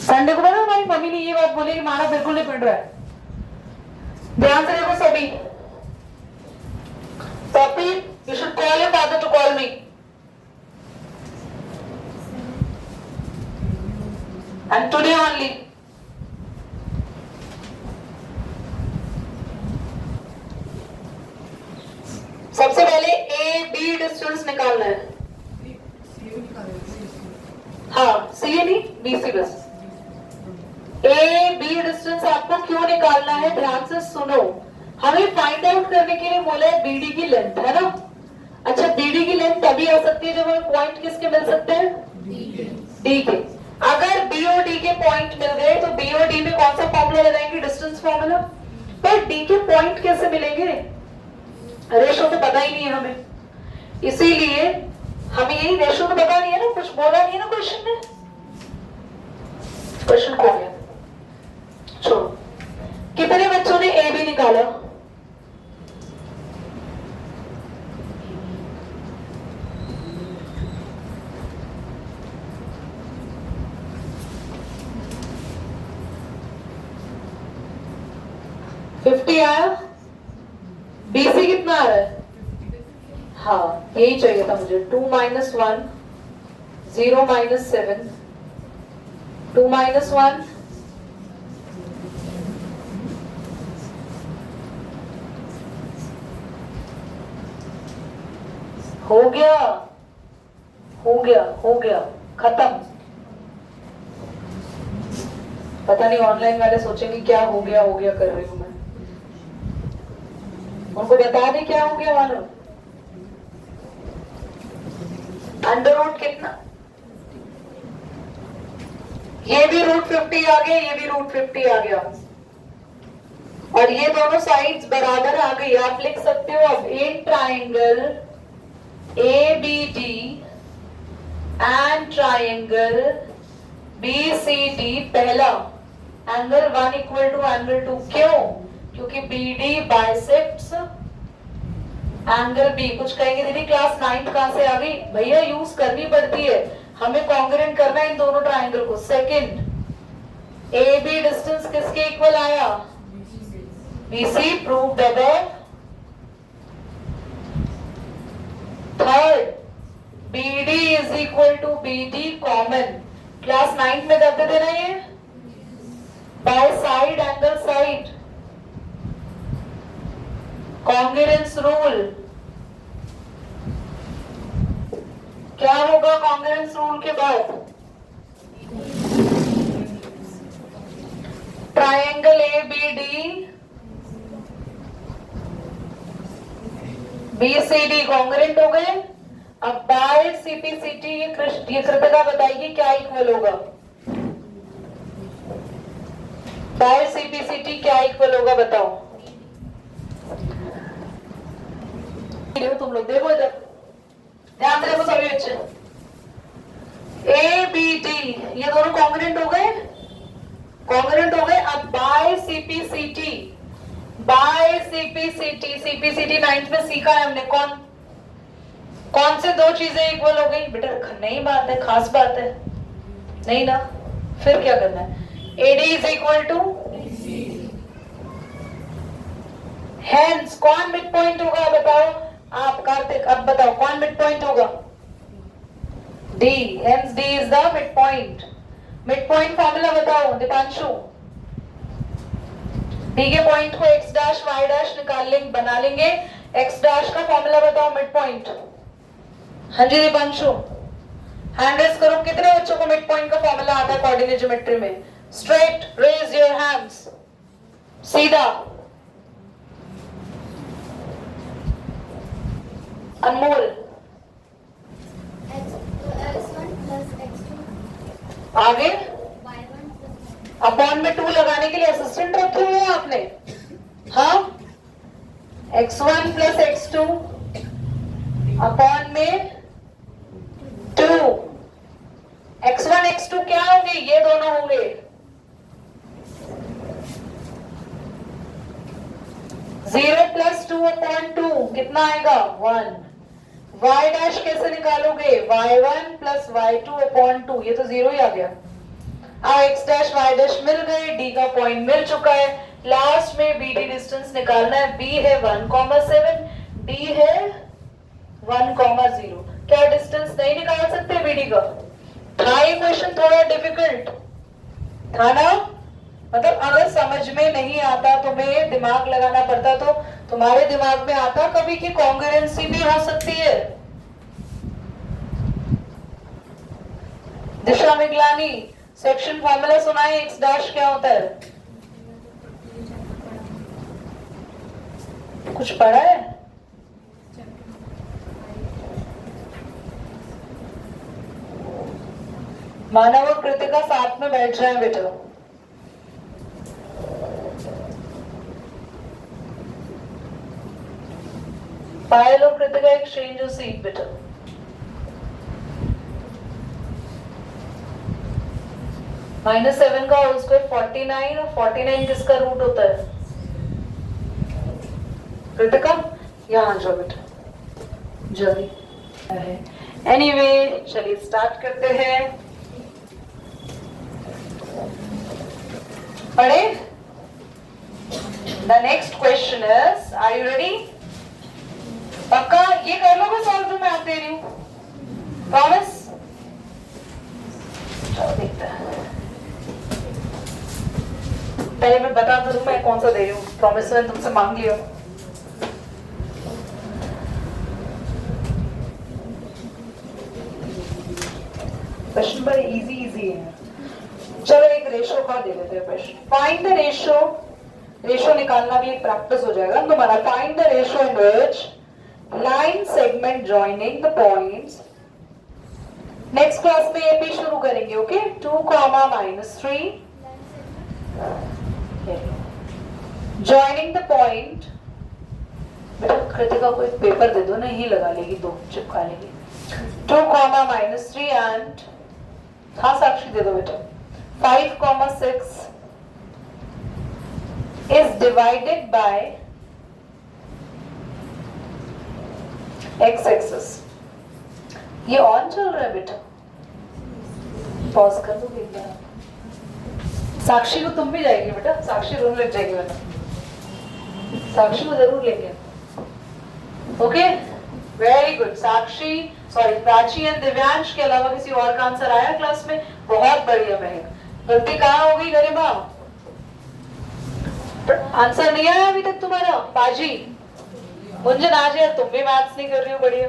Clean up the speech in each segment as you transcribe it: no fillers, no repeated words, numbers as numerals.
Sunday को पता हमारी मम्मी ने ये बात बोली कि माना बिल्कुल नहीं पिट रहा है। ध्यान से देखो सभी। Puppy, you should call your father to call me. And today only. सबसे पहले ए बी डिस्टेंस निकालना है। हाँ, सी नहीं, बी सी बस। ए बी डिस्टेंस आपको क्यों निकालना है, ध्यान से सुनो। हमें फाइंड आउट करने के लिए बोला है बीडी की लेंथ, है ना। अच्छा, बीडी की लेंथ तभी आ सकती है जब हमें पॉइंट किसके मिल सकते हैं, डी के। अगर बी और डी के पॉइंट मिल गए तो बी और डी में कौन सा फॉर्मूला लगाएंगे, डिस्टेंस फॉर्मूला। पर डी के पॉइंट कैसे मिलेंगे, रेशो तो पता ही नहीं है हमें, इसीलिए हमें यही रेशो तो पता नहीं है ना, कुछ बोला नहीं है ना क्वेश्चन में। क्वेश्चन खो गया, छोड़ो। कितने बच्चों ने ए बी निकाला, फिफ्टी आया। बीसी कितना आ रहा है, हाँ यही चाहिए था मुझे। 2 - 1 0 - 7 2 - 1 हो गया, हो गया, हो गया, खत्म। पता नहीं ऑनलाइन वाले सोचेंगे क्या हो गया कर रही हूं मैं, उनको बता दे क्या हो गया मालूम। अंडर रूट कितना, ये भी √50 आ गया, ये भी √50 आ गया, और ये दोनों साइड्स बराबर आ गई। आप लिख सकते हो अब in triangle ABD and triangle BCD, पहला एंगल 1 इक्वल टू एंगल 2। क्यों, क्योंकि BD बाइसेक्ट्स एंगल B। कुछ कहेंगे दीदी क्लास 9 कहां से आ गई, भैया यूज करनी पड़ती है, हमें कॉन्ग्रुएंट करना है इन दोनों ट्राइंगल को। सेकंड, AB डिस्टेंस किसके इक्वल आया, BC, proved above. Third, BD is equal to BD common, class 9 में करते थे ना ये, by side angle side, congruence rule. क्या होगा कॉन्ग्रुएंस रूल के बाद, ट्राइंगल ABD BCD कॉन्ग्रुएंट हो गए। अब बाय CPCT ये कृतिका बताइए क्या इक्वल होगा, बाय CPCT क्या इक्वल होगा बताओ। तुम लोग देखो इधर, ध्यान से देखो सभी बच्चे। ABD ये दोनों कॉन्ग्रुएंट हो गए, कॉन्ग्रुएंट हो गए। अब bye CPCT, bye CPCT 9th में सीखा है हमने, कौन से दो चीजें इक्वल हो गई बेटा, नई बात है, खास बात है नहीं ना, फिर क्या करना है। AD is equal to, hence कौन मिड पॉइंट होगा बताओ आप, कार्तिक अब बताओ कौन मिड पॉइंट होगा, D, hence D is the midpoint. Midpoint formula बताओ दीपांशु, D के पॉइंट को x डैश y डैश निकाल लेंगे, बना लेंगे। x डैश का फॉर्मूला बताओ मिड पॉइंट। हाँ जी दीपांशु, हैंड रेज करो, कितने बच्चों को मिड पॉइंट का फॉर्मूला आता है कोऑर्डिनेट ज्योमेट्री में। स्ट्रेट, रेज योर हैंड्स, सीधा। अनमोल, आगे अपॉन में 2 लगाने के लिए असिस्टेंट रखे हुए हैं आपने, हाँ। x1 + x2 अपॉन में 2, x1 x2 क्या होंगे, ये दोनों होंगे। 0 + 2/2 कितना आएगा 1। y डैश कैसे निकालोगे, y1 + y2/2, ये तो 0 ही आ गया। x डैश y डैश मिल गए, d का पॉइंट मिल चुका है, लास्ट में bd डिस्टेंस निकालना है। b है 1,7, d है 1,0। क्या डिस्टेंस नहीं निकाल सकते bd का? था ये क्वेश्चन थोड़ा डिफिकल्ट था ना? मतलब अगर समझ में नहीं आता तुम्हें दिमाग लगाना पड़ता, तो तुम्हारे दिमाग में आता कभी कि कॉन्ग्रुएंसी भी हो सकती है। दिशा मिगलानी, सेक्शन फॉर्मूला सुना है, एक्स डैश क्या होता है? कुछ पढ़ा है? मानव और कृतिका साथ में बैठ जाए बेटा। पायल और कृतिका एक्सचेंज ऑफ सीट बेटा। -7 का होल स्क्वायर 49, और 49 किसका रूट होता है? कृतिका यहाँ जाओ बेटा, जल्दी। एनीवे चलिए स्टार्ट करते हैं। पढ़े? The next question is, are you ready? पक्का ये कर लोगे सॉल्व जो मैं आप दे रही हूँ? प्रॉमिस? चलो देखते हैं। पहले मैं बता दूँ मैं कौन सा दे रही हूँ, प्रॉमिस मैंने तुमसे मांग लिया। क्वेश्चन बड़े इजी है। चलो एक रेशो का दे देते हैं question. Find the ratio, ratio निकालना भी एक प्रैक्टिस हो जाएगा तुम्हारा। Find the ratio in which line segment joining the points. Next class में ये भी शुरू करेंगे, ओके? 2, -3 joining the point. बेटा कृतिका को एक पेपर दे दो ना, यही लगा लेगी, 2 चिपका लेगी। 2, -3 एंड हाँ साक्षी दे दो बेटा। 5, 6 is divided by x axis। ये ऑन चल रहा है बेटा, पॉज कर दो एक बार। साक्षी को तुम भी जाएगी बेटा, साक्षी रूम लग जाएगी बेटा, साक्षी को जरूर लेंगे। Okay very good. Sakshi sorry Prachi and Divyansh के अलावा किसी और का आंसर आया क्लास में? बहुत बढ़िया महक। गलती कहाँ हो गई गरिमा? आंसर नहीं आया अभी तक तुम्हारा? बाजी मुंजन आज यार तुम भी मैथ्स नहीं कर रही हो, बढ़िया।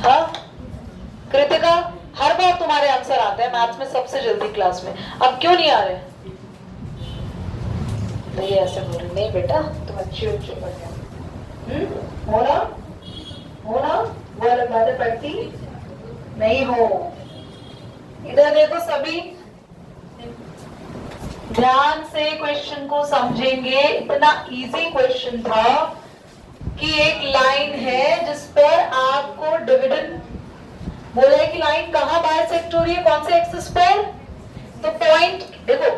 हाँ कृतिका हर बार तुम्हारे आंसर आते हैं मैथ्स में सबसे जल्दी क्लास में, अब क्यों नहीं आ रहे? तो ये ऐसे बोल रही नहीं बेटा तुम अच्छी बढ़िया होना होना, वो अलग बातें पढ़ती नहीं हो। इधर देखो सभी, ध्यान से क्वेश्चन को समझेंगे। इतना इजी क्वेश्चन था कि एक लाइन है जिस पर आपको डिविडेंड बोला है कि लाइन कहाँ बाइसेक्ट हो रही है, कौन से एक्सिस पर? तो पॉइंट देखो,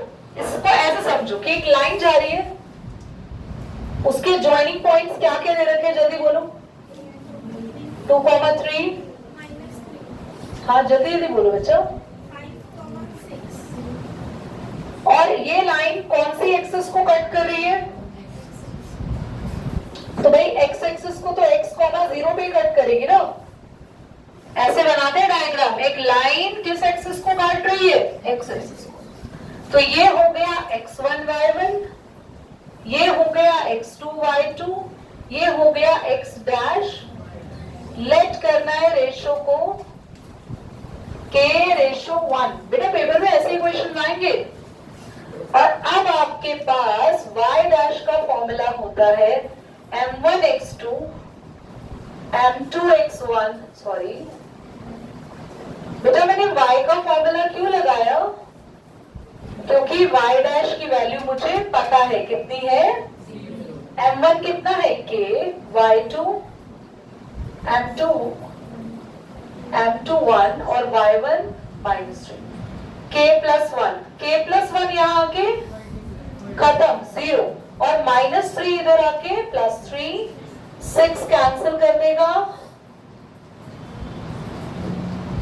इसको ऐसे समझो कि एक लाइन जा रही है, उसके जॉइनिंग पॉइंट्स क्या क्या दे रखे हैं, जल्दी बोलो। 2, 3 हाँ जल्दी जल्दी बोलो बच्चा। और ये लाइन कौन सी एक्सिस को कट कर रही है? तो भाई एक्स एक्सिस को तो x, 0 पे कट करेगी ना। ऐसे बनाते हैं डायग्राम, एक लाइन किस एक्सिस को काट रही है? एक्स एक्सिस को। तो ये हो गया x1 y1, ये हो गया x2 y2, ये हो गया x डैश। लेट करना है रेशो को k:1। बेटा पेपर में ऐसे ही क्वेश्चन आएंगे। और अब आपके पास y डैश का फॉर्मूला होता है m1x2 m2x1। सॉरी बेटा मैंने y का फॉर्मूला क्यों लगाया? क्योंकि y डैश की वैल्यू मुझे पता है कितनी है। m1 कितना है k, y2 m2 1 और y1 -3, k+1 यहाँ आके खत्म 0 और -3 इधर आके +3, 6 कैंसिल कर देगा।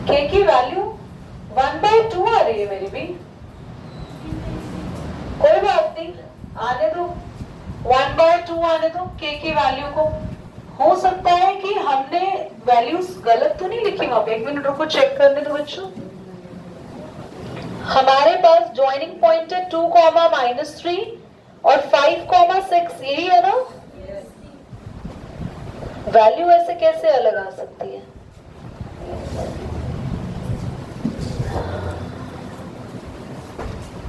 k की वैल्यू 1/2 आ रही है मेरी भी, कोई बात नहीं, आने दो 1/2 आने दो k की वैल्यू को। हो सकता है कि हमने वैल्यूज गलत तो नहीं लिखी वहां पे, एक मिनट रुको चेक करने दो बच्चों। हमारे पास ज्वाइनिंग पॉइंट है 2, -3 और 5, 6, यही है ना। वैल्यू ऐसे कैसे अलग आ सकती है?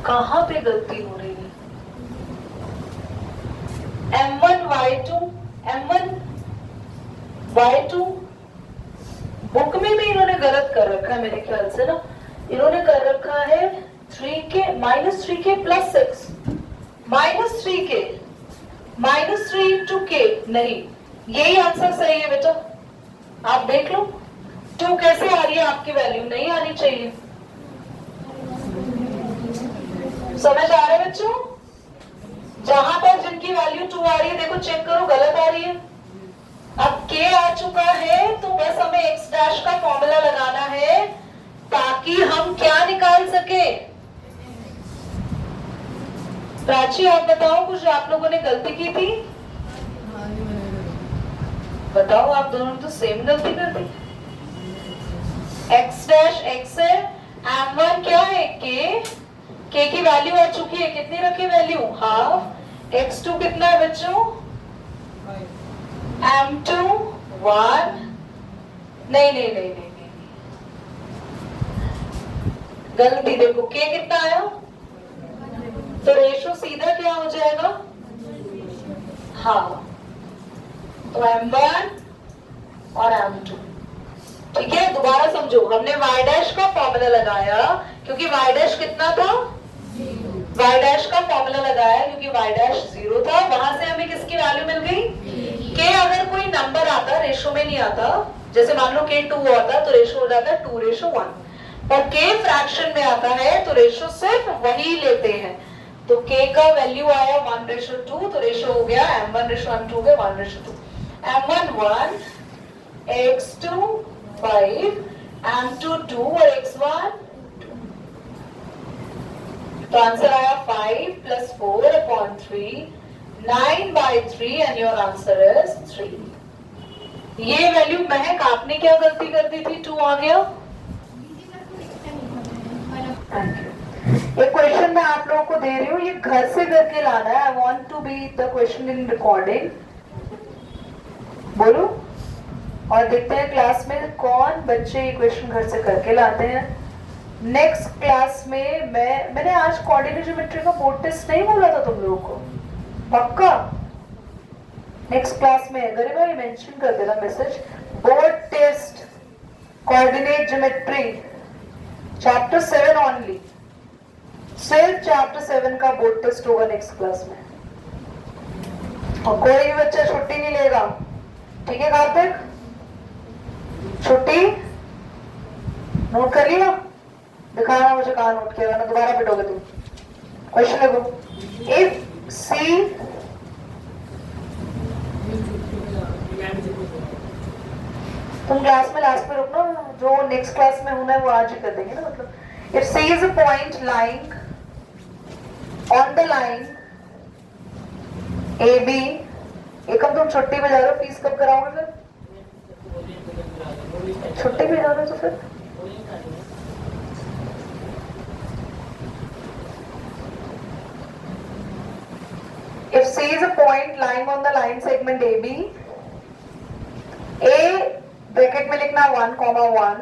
कहां पे गलती हो रही है? M1 Y2 M1 Y2 book में भी इन्होंने गलत कर रखा है मेरे ख्याल से ना। इन्होंने कर रखा है 3K -3K +6 -3K -3 into K। नहीं, यही आंसर सही है बेटा, आप देख लो 2 कैसे आ रही है आपकी वैल्यू, नहीं आनी चाहिए। समझ आ रहे बच्चों? जहां पर जिनकी वैल्यू 2 आ रही है देखो चेक करो गलत आ रही है। अब K आ चुका है तो बस हमें x डैश का फॉर्मूला लगाना है ताकि हम क्या निकाल सके। प्राची आप बताओ कुछ आप लोगों ने गलती की थी? बताओ, आप दोनों ने तो सेम गलती कर दी। x डैश x है, m1 क्या है k की वैल्यू आ चुकी है, कितनी रखी वैल्यू? हाफ। x2 कितना है बच्चों? m2 1। नहीं, गलती देखो, k कितना आया तो रेशो सीधा क्या हो जाएगा? हाँ, तो m1 और m2। ठीक है, दोबारा समझो, हमने y डैश का फॉर्मूला लगाया क्योंकि y डैश कितना था? y डैश का फॉर्मूला लगाया क्योंकि y डैश 0 था, वहां से हमें किसकी वैल्यू मिल गई? k अगर कोई नंबर आता रेशो में नहीं आता, जैसे मान लो k 2 आता तो रेशो हो जाता 2:1, और k फ्रैक्शन में आता है तो रेशो सिर्फ वही लेते हैं। तो k का वैल्यू आया 1:2 तो रेशो हो गया m1:m2 हो गया 1:2। m1 1, x2 5, m2 2 और x1 2। तो आंसर आया 5 + 4/3 9/3 एंड योर आंसर इज 3। ये वैल्यू महक आपने क्या गलती कर दी थी? 2 आ गया। एक क्वेश्चन मैं आप लोगों को दे रही हूँ, ये घर से करके लाना है। I want to be the question in recording. बोलो, और देखते हैं क्लास में कौन बच्चे ये क्वेश्चन घर से करके लाते हैं। नेक्स्ट क्लास में मैंने आज कोऑर्डिनेट ज्योमेट्री का बोर्ड टेस्ट नहीं बोला था तुम लोगों को? पक्का नेक्स्ट क्लास में अगर मैं मेंशन कर देना message, board test coordinate geometry chapter 7 only, सिर्फ चैप्टर 7 का बोर्ड टेस्ट होगा नेक्स्ट क्लास में, और कोई भी बच्चा छुट्टी नहीं लेगा। ठीक है कार्तिक? छुट्टी नोट कर लिया? दिखाना मुझे कहाँ नोट किया, ना दोबारा पिटोगे तुम। क्वेश्चन देखो, इफ सी तुम क्लास में लास्ट में रुकना, जो नेक्स्ट क्लास में होना है वो आज ही कर देंगे ना। मतलब if C is a point lying on the line A B. Ekam तुम छुट्टी पे जा रहे हो, फीस कब कराओगे फिर? छुट्टी पे जा रहे हो तो फिर if C is a point lying on the line segment AB, A bracket में लिखना 1, 1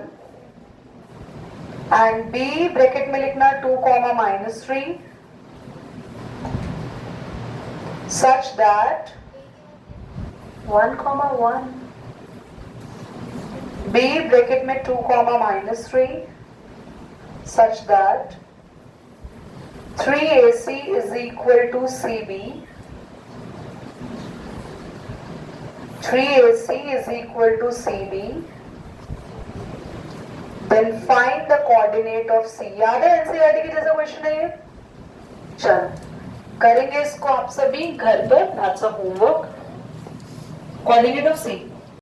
एंड B ब्रैकेट में लिखना 2, -3 such that 1, 1 B ब्रैकेट में 2, -3 such that 3AC is equal to CB, 3AC is equal to CB, then find the coordinate of C। याद है NCERT की जैसा question है ये? चलो करेंगे इसको आप सभी घर पर, that's a homework। coordinate of C